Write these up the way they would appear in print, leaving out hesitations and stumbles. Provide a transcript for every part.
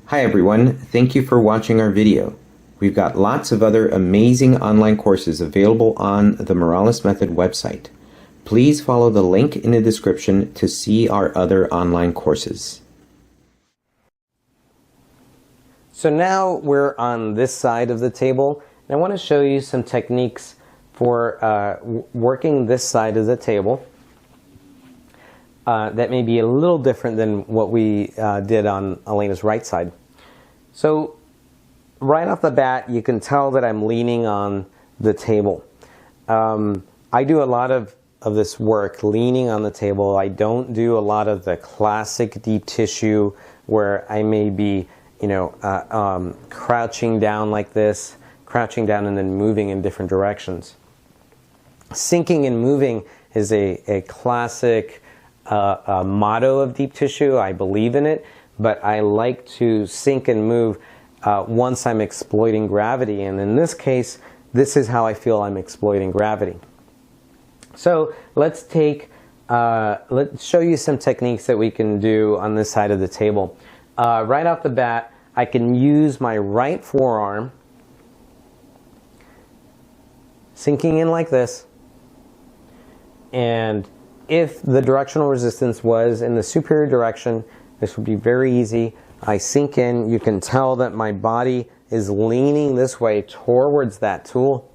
Hi everyone, thank you for watching our video. We've got lots of other amazing online courses available on the Morales Method website. Please follow the link in the description to see our other online courses. So now we're on this side of the table, and I want to show you some techniques for working this side of the table that may be a little different than what we did on Elena's right side. So right off the bat, you can tell that I'm leaning on the table. I do a lot of this work leaning on the table. I don't do a lot of the classic deep tissue where I may be, crouching down like this, crouching down and then moving in different directions. Sinking and moving is a classic motto of deep tissue. I believe in it, but I like to sink and move once I'm exploiting gravity. And in this case, this is how I feel I'm exploiting gravity. So let's show you some techniques that we can do on this side of the table. Right off the bat, I can use my right forearm, sinking in like this, and if the directional resistance was in the superior direction, this would be very easy. I sink in. You can tell that my body is leaning this way towards that tool.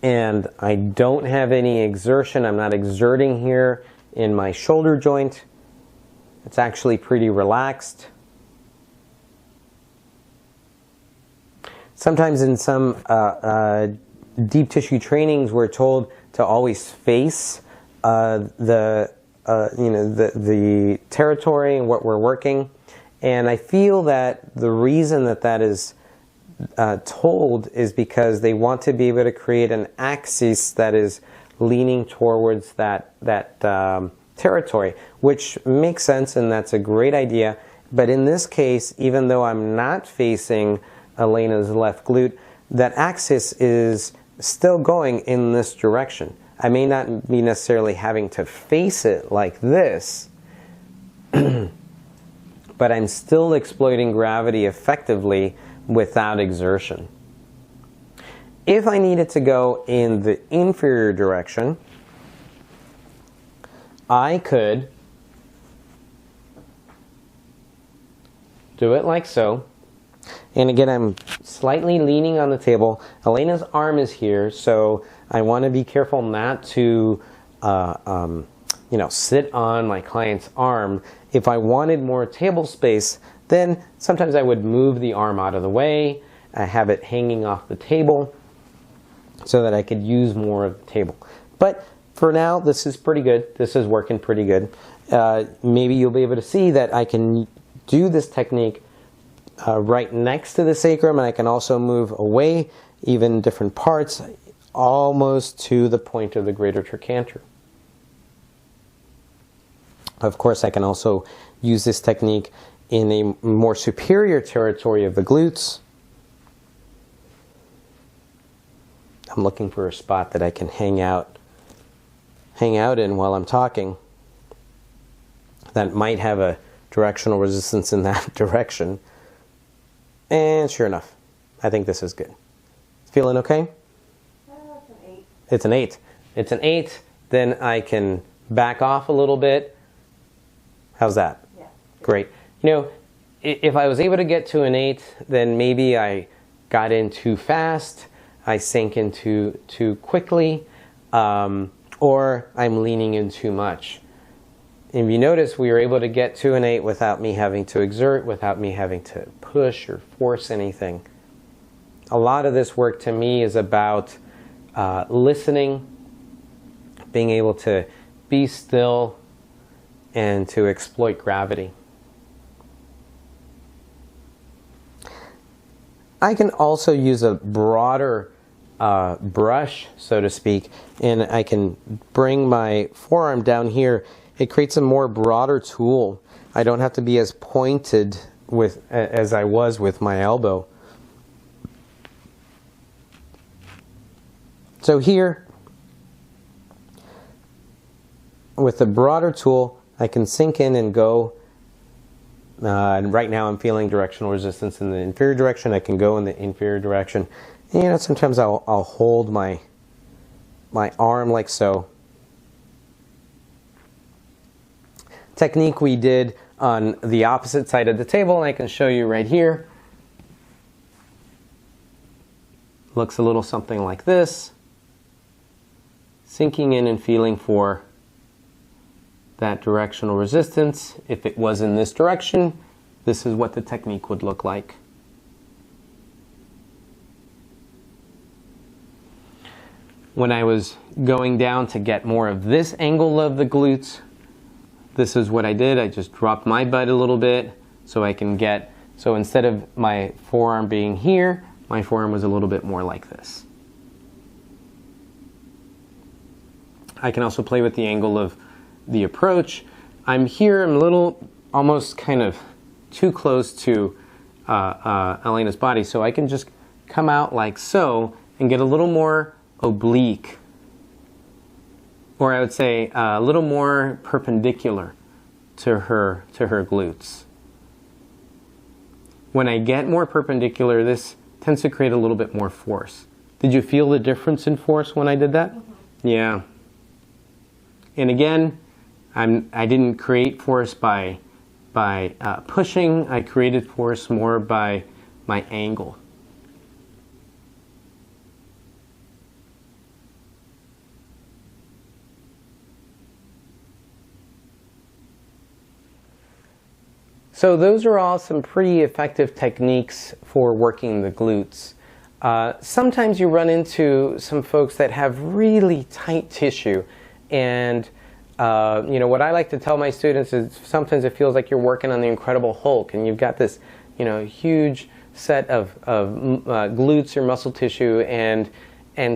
And I don't have any exertion. I'm not exerting here in my shoulder joint. It's actually pretty relaxed. Sometimes in some deep tissue trainings, we're told to always face the territory and what we're working. And I feel that the reason that is told is because they want to be able to create an axis that is leaning towards that territory, which makes sense, and that's a great idea. But in this case, even though I'm not facing Elena's left glute, that axis is still going in this direction. I may not be necessarily having to face it like this, but I'm still exploiting gravity effectively without exertion. If I needed to go in the inferior direction, I could do it like so. And again, I'm slightly leaning on the table. Elena's arm is here, so I want to be careful not to sit on my client's arm. If I wanted more table space, then sometimes I would move the arm out of the way. I have it hanging off the table so that I could use more of the table. But for now, this is pretty good. This is working pretty good. Maybe you'll be able to see that I can do this technique right next to the sacrum, and I can also move away, even different parts, almost to the point of the greater trochanter. Of course, I can also use this technique in a more superior territory of the glutes. I'm looking for a spot that I can hang out in while I'm talking that might have a directional resistance in that direction. And sure enough, I think this is good. Feeling okay? It's an 8. It's an 8. It's an 8. Then I can back off a little bit. How's that? Yeah. Great. If I was able to get to an 8, then maybe I got in too fast, I sank in too quickly, or I'm leaning in too much. If you notice, we were able to get to an 8 without me having to exert, without me having to push or force anything. A lot of this work to me is about listening, being able to be still, and to exploit gravity. I can also use a broader brush, so to speak, and I can bring my forearm down here. It creates a more broader tool. I don't have to be as pointed as I was with my elbow. So here, with the broader tool, I can sink in and go And right now I'm feeling directional resistance in the inferior direction. I can go in the inferior direction. And, you know, sometimes I'll hold my arm like so. Technique we did on the opposite side of the table, and I can show you right here. Looks a little something like this. Sinking in and feeling for that directional resistance. If it was in this direction, this is what the technique would look like. When I was going down to get more of this angle of the glutes, this is what I did. I just dropped my butt a little bit so I can get, so instead of my forearm being here, my forearm was a little bit more like this. I can also play with the angle of the approach. I'm here, I'm a little, almost kind of too close to Elena's body, so I can just come out like so and get a little more oblique, or I would say a little more perpendicular to her glutes. When I get more perpendicular, this tends to create a little bit more force. Did you feel the difference in force when I did that? Mm-hmm. Yeah. And again, I didn't create force by pushing. I created force more by my angle. So those are all some pretty effective techniques for working the glutes. Sometimes you run into some folks that have really tight tissue, and you know, what I like to tell my students is sometimes it feels like you're working on the Incredible Hulk, and you've got this, you know, huge set of glutes or muscle tissue, and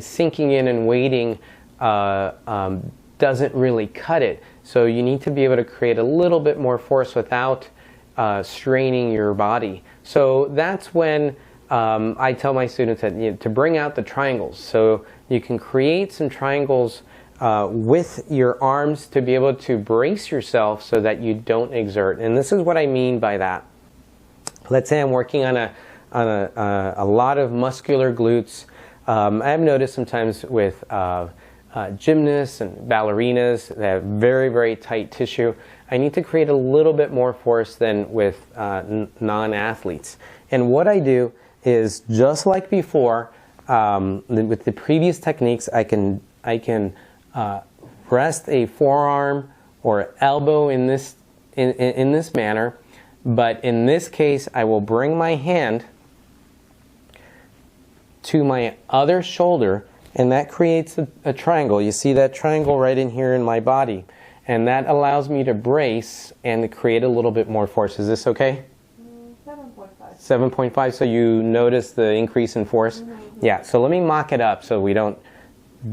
sinking in and waiting doesn't really cut it. So you need to be able to create a little bit more force without straining your body. So that's when I tell my students that, you know, to bring out the triangles. So you can create some triangles with your arms to be able to brace yourself so that you don't exert. And this is what I mean by that. Let's say I'm working on a lot of muscular glutes. I have noticed sometimes with gymnasts and ballerinas that have very, very tight tissue, I need to create a little bit more force than with non-athletes. And what I do is, just like before, with the previous techniques, I can rest a forearm or elbow in this manner, but in this case, I will bring my hand to my other shoulder, and that creates a triangle. You see that triangle right in here in my body. And that allows me to brace and to create a little bit more force. Is this okay? 7.5. 7.5, so you notice the increase in force? Mm-hmm. Yeah, so let me mock it up so we don't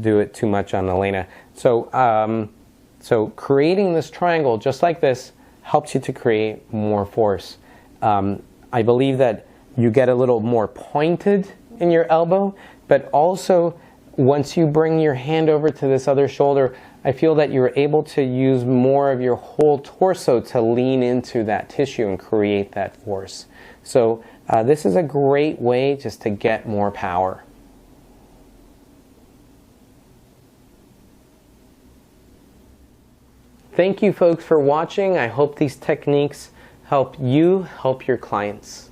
do it too much on Elena. So, so creating this triangle just like this helps you to create more force. I believe that you get a little more pointed in your elbow, but also once you bring your hand over to this other shoulder, I feel that you're able to use more of your whole torso to lean into that tissue and create that force. So this is a great way just to get more power. Thank you folks for watching. I hope these techniques help you help your clients.